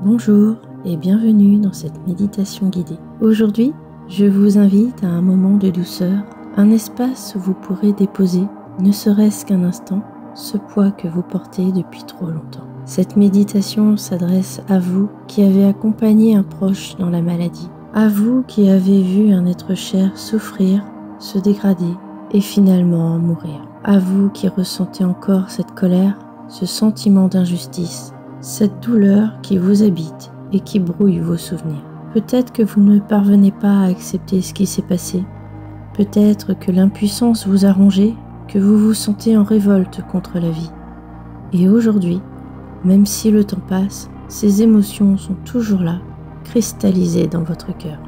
Bonjour et bienvenue dans cette méditation guidée. Aujourd'hui, je vous invite à un moment de douceur, un espace où vous pourrez déposer, ne serait-ce qu'un instant, ce poids que vous portez depuis trop longtemps. Cette méditation s'adresse à vous qui avez accompagné un proche dans la maladie, à vous qui avez vu un être cher souffrir, se dégrader et finalement mourir, à vous qui ressentez encore cette colère, ce sentiment d'injustice, cette douleur qui vous habite et qui brouille vos souvenirs. Peut-être que vous ne parvenez pas à accepter ce qui s'est passé. Peut-être que l'impuissance vous a rongé, que vous vous sentez en révolte contre la vie. Et aujourd'hui, même si le temps passe, ces émotions sont toujours là, cristallisées dans votre cœur.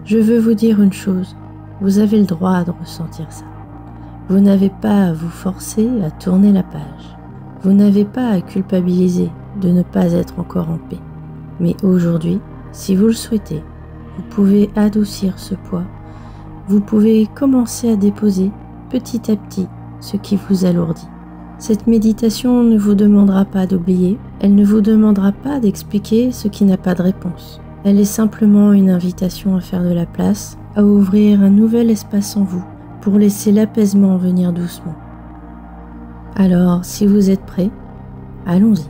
Je veux vous dire une chose, vous avez le droit de ressentir ça. Vous n'avez pas à vous forcer à tourner la page. Vous n'avez pas à culpabiliser de ne pas être encore en paix. Mais aujourd'hui, si vous le souhaitez, vous pouvez adoucir ce poids. Vous pouvez commencer à déposer petit à petit ce qui vous alourdit. Cette méditation ne vous demandera pas d'oublier, elle ne vous demandera pas d'expliquer ce qui n'a pas de réponse. Elle est simplement une invitation à faire de la place, à ouvrir un nouvel espace en vous pour laisser l'apaisement venir doucement. Alors, si vous êtes prêt, allons-y.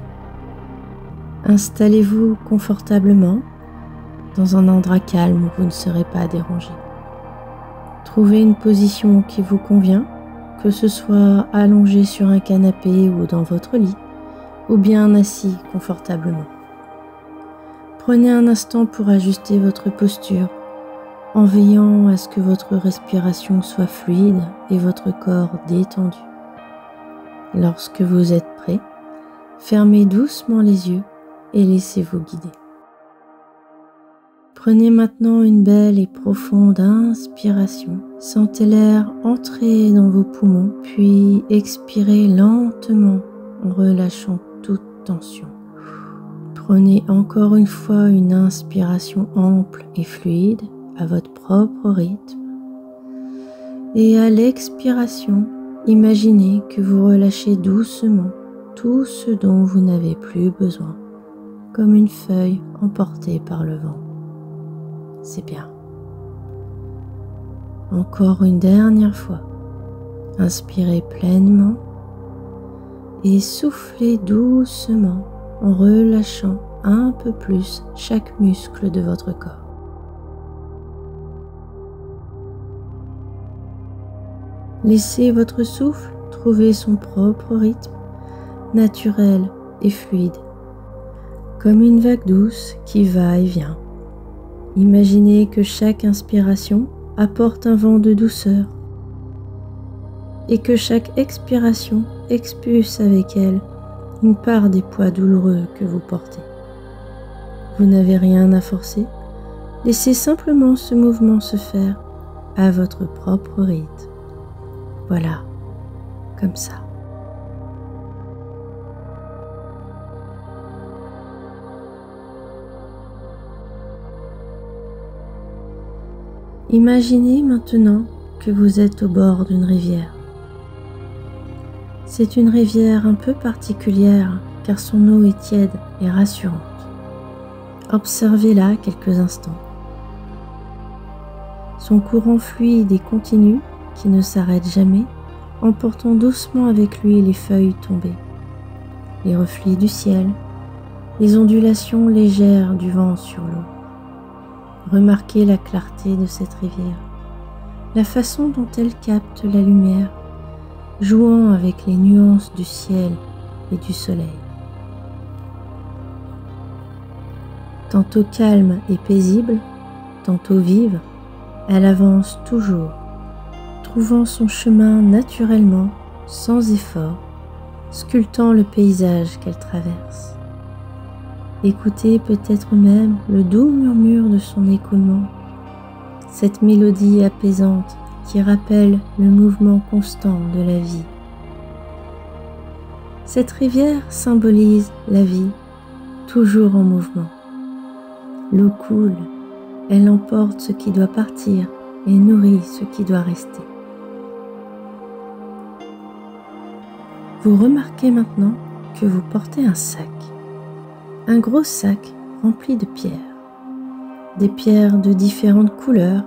Installez-vous confortablement dans un endroit calme où vous ne serez pas dérangé. Trouvez une position qui vous convient, que ce soit allongé sur un canapé ou dans votre lit, ou bien assis confortablement. Prenez un instant pour ajuster votre posture, en veillant à ce que votre respiration soit fluide et votre corps détendu. Lorsque vous êtes prêt, fermez doucement les yeux et laissez-vous guider. Prenez maintenant une belle et profonde inspiration. Sentez l'air entrer dans vos poumons, puis expirez lentement en relâchant toute tension. Prenez encore une fois une inspiration ample et fluide à votre propre rythme. Et à l'expiration, imaginez que vous relâchez doucement tout ce dont vous n'avez plus besoin, comme une feuille emportée par le vent. C'est bien. Encore une dernière fois. Inspirez pleinement et soufflez doucement en relâchant un peu plus chaque muscle de votre corps. Laissez votre souffle trouver son propre rythme, naturel et fluide, comme une vague douce qui va et vient. Imaginez que chaque inspiration apporte un vent de douceur et que chaque expiration expulse avec elle une part des poids douloureux que vous portez. Vous n'avez rien à forcer, laissez simplement ce mouvement se faire à votre propre rythme. Voilà, comme ça. Imaginez maintenant que vous êtes au bord d'une rivière. C'est une rivière un peu particulière car son eau est tiède et rassurante. Observez-la quelques instants. Son courant fluide et continu qui ne s'arrête jamais, emportant doucement avec lui les feuilles tombées, les reflets du ciel, les ondulations légères du vent sur l'eau. Remarquez la clarté de cette rivière, la façon dont elle capte la lumière, jouant avec les nuances du ciel et du soleil. Tantôt calme et paisible, tantôt vive, elle avance toujours, trouvant son chemin naturellement, sans effort, sculptant le paysage qu'elle traverse. Écoutez peut-être même le doux murmure de son écoulement, cette mélodie apaisante qui rappelle le mouvement constant de la vie. Cette rivière symbolise la vie, toujours en mouvement. L'eau coule, elle emporte ce qui doit partir et nourrit ce qui doit rester. Vous remarquez maintenant que vous portez un sac. Un gros sac rempli de pierres. Des pierres de différentes couleurs,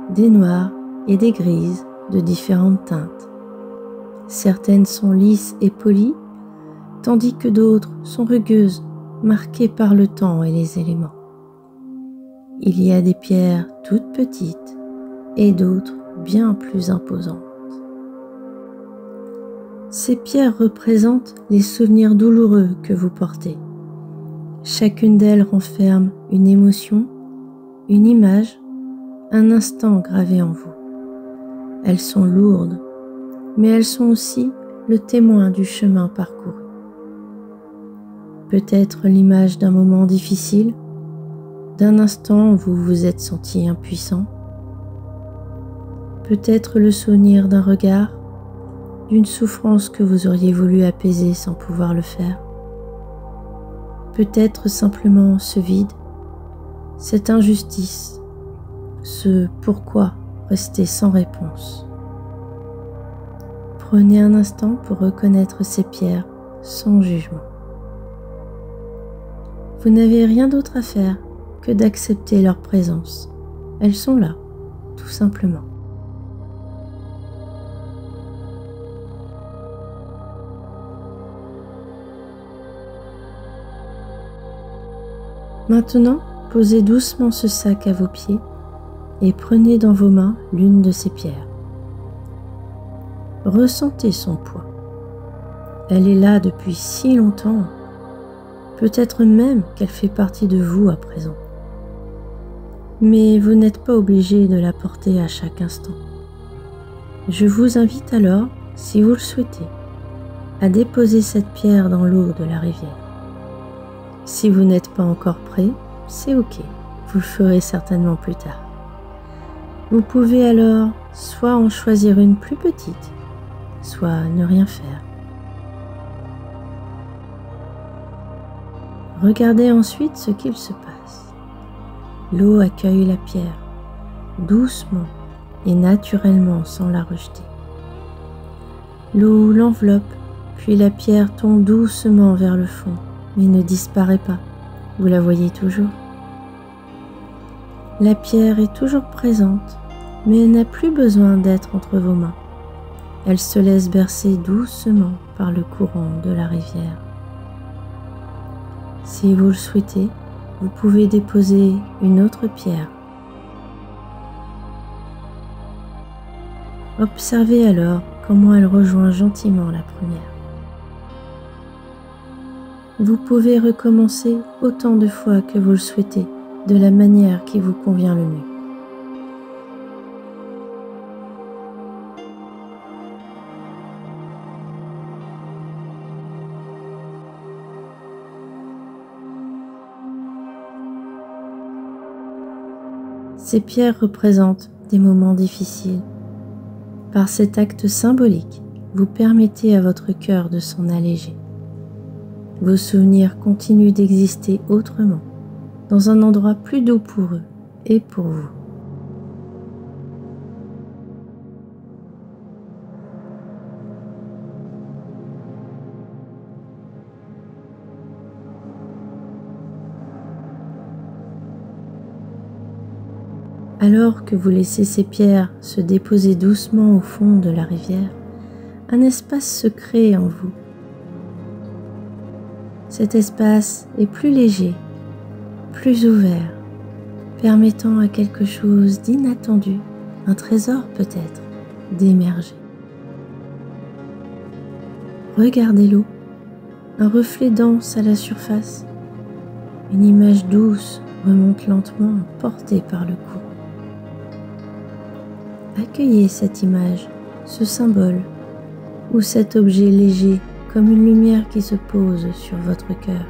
des noires et des grises de différentes teintes. Certaines sont lisses et polies, tandis que d'autres sont rugueuses, marquées par le temps et les éléments. Il y a des pierres toutes petites et d'autres bien plus imposantes. Ces pierres représentent les souvenirs douloureux que vous portez. Chacune d'elles renferme une émotion, une image, un instant gravé en vous. Elles sont lourdes, mais elles sont aussi le témoin du chemin parcouru. Peut-être l'image d'un moment difficile, d'un instant où vous vous êtes senti impuissant. Peut-être le souvenir d'un regard, d'une souffrance que vous auriez voulu apaiser sans pouvoir le faire. Peut-être simplement ce vide, cette injustice, ce pourquoi rester sans réponse. Prenez un instant pour reconnaître ces pierres sans jugement. Vous n'avez rien d'autre à faire que d'accepter leur présence. Elles sont là, tout simplement. Maintenant, posez doucement ce sac à vos pieds et prenez dans vos mains l'une de ces pierres. Ressentez son poids. Elle est là depuis si longtemps, peut-être même qu'elle fait partie de vous à présent. Mais vous n'êtes pas obligé de la porter à chaque instant. Je vous invite alors, si vous le souhaitez, à déposer cette pierre dans l'eau de la rivière. Si vous n'êtes pas encore prêt, c'est ok, vous le ferez certainement plus tard. Vous pouvez alors soit en choisir une plus petite, soit ne rien faire. Regardez ensuite ce qu'il se passe. L'eau accueille la pierre, doucement et naturellement sans la rejeter. L'eau l'enveloppe, puis la pierre tombe doucement vers le fond, mais ne disparaît pas, vous la voyez toujours. La pierre est toujours présente, mais elle n'a plus besoin d'être entre vos mains. Elle se laisse bercer doucement par le courant de la rivière. Si vous le souhaitez, vous pouvez déposer une autre pierre. Observez alors comment elle rejoint gentiment la première. Vous pouvez recommencer autant de fois que vous le souhaitez, de la manière qui vous convient le mieux. Ces pierres représentent des moments difficiles. Par cet acte symbolique, vous permettez à votre cœur de s'en alléger. Vos souvenirs continuent d'exister autrement, dans un endroit plus doux pour eux et pour vous. Alors que vous laissez ces pierres se déposer doucement au fond de la rivière, un espace se crée en vous. Cet espace est plus léger, plus ouvert, permettant à quelque chose d'inattendu, un trésor peut-être, d'émerger. Regardez l'eau, un reflet dense à la surface, une image douce remonte lentement, portée par le courant. Accueillez cette image, ce symbole, ou cet objet léger comme une lumière qui se pose sur votre cœur.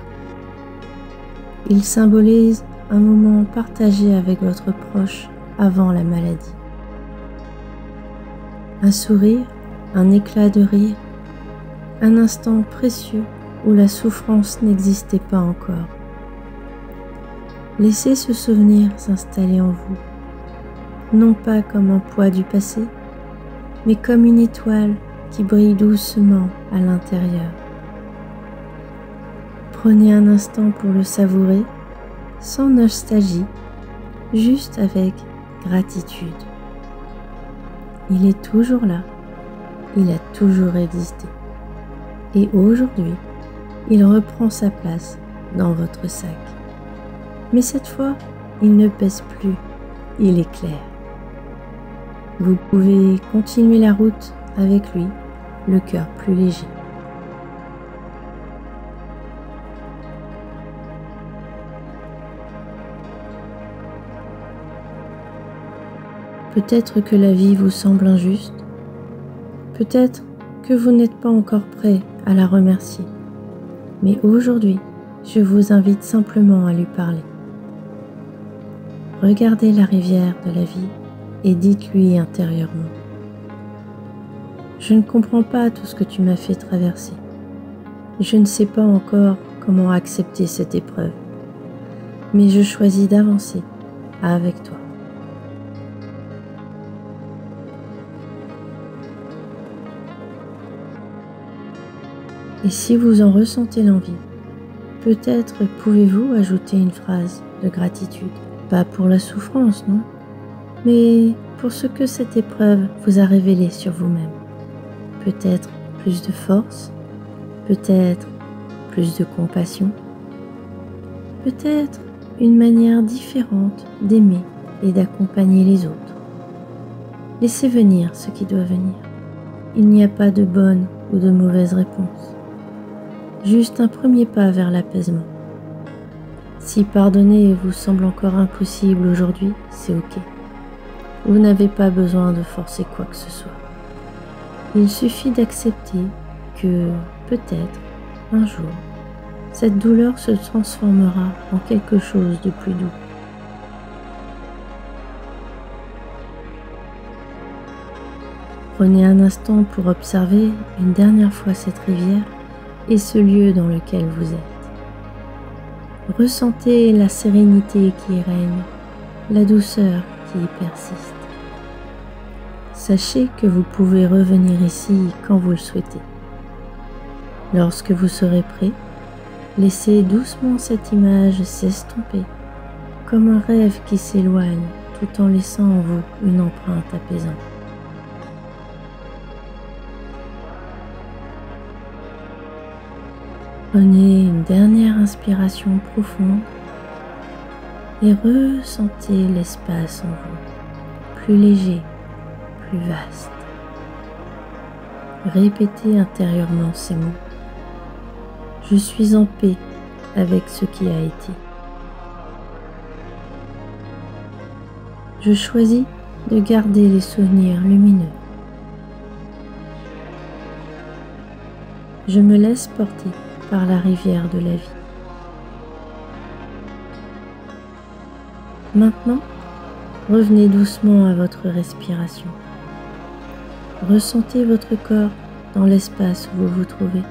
Il symbolise un moment partagé avec votre proche avant la maladie. Un sourire, un éclat de rire, un instant précieux où la souffrance n'existait pas encore. Laissez ce souvenir s'installer en vous, non pas comme un poids du passé, mais comme une étoile qui brille doucement à l'intérieur. Prenez un instant pour le savourer, sans nostalgie, juste avec gratitude. Il est toujours là, il a toujours existé. Et aujourd'hui, il reprend sa place dans votre sac. Mais cette fois, il ne pèse plus, il est clair. Vous pouvez continuer la route avec lui, le cœur plus léger. Peut-être que la vie vous semble injuste, peut-être que vous n'êtes pas encore prêt à la remercier, mais aujourd'hui, je vous invite simplement à lui parler. Regardez la rivière de la vie et dites-lui intérieurement: je ne comprends pas tout ce que tu m'as fait traverser. Je ne sais pas encore comment accepter cette épreuve, mais je choisis d'avancer avec toi. Et si vous en ressentez l'envie, peut-être pouvez-vous ajouter une phrase de gratitude. Pas pour la souffrance, non, mais pour ce que cette épreuve vous a révélé sur vous-même. Peut-être plus de force, peut-être plus de compassion, peut-être une manière différente d'aimer et d'accompagner les autres. Laissez venir ce qui doit venir. Il n'y a pas de bonne ou de mauvaise réponse. Juste un premier pas vers l'apaisement. Si pardonner vous semble encore impossible aujourd'hui, c'est ok. Vous n'avez pas besoin de forcer quoi que ce soit. Il suffit d'accepter que, peut-être, un jour, cette douleur se transformera en quelque chose de plus doux. Prenez un instant pour observer une dernière fois cette rivière et ce lieu dans lequel vous êtes. Ressentez la sérénité qui y règne, la douceur qui y persiste. Sachez que vous pouvez revenir ici quand vous le souhaitez. Lorsque vous serez prêt, laissez doucement cette image s'estomper, comme un rêve qui s'éloigne tout en laissant en vous une empreinte apaisante. Prenez une dernière inspiration profonde et ressentez l'espace en vous, plus léger, plus vaste. Répétez intérieurement ces mots. Je suis en paix avec ce qui a été. Je choisis de garder les souvenirs lumineux. Je me laisse porter par la rivière de la vie. Maintenant, revenez doucement à votre respiration. Ressentez votre corps dans l'espace où vous vous trouvez.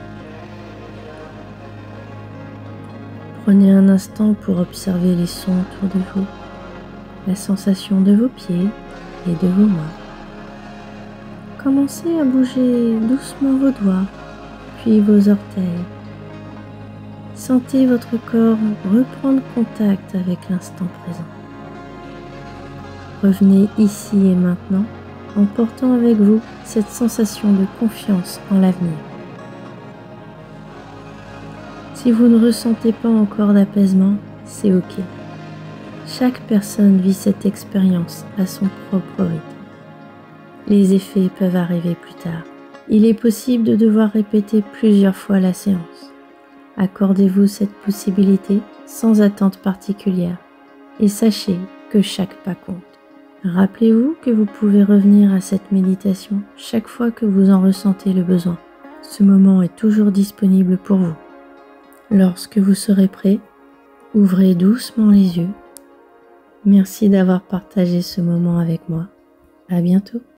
Prenez un instant pour observer les sons autour de vous, la sensation de vos pieds et de vos mains. Commencez à bouger doucement vos doigts, puis vos orteils. Sentez votre corps reprendre contact avec l'instant présent. Revenez ici et maintenant en portant avec vous cette sensation de confiance en l'avenir. Si vous ne ressentez pas encore d'apaisement, c'est ok. Chaque personne vit cette expérience à son propre rythme. Les effets peuvent arriver plus tard. Il est possible de devoir répéter plusieurs fois la séance. Accordez-vous cette possibilité sans attente particulière et sachez que chaque pas compte. Rappelez-vous que vous pouvez revenir à cette méditation chaque fois que vous en ressentez le besoin. Ce moment est toujours disponible pour vous. Lorsque vous serez prêt, ouvrez doucement les yeux. Merci d'avoir partagé ce moment avec moi. À bientôt.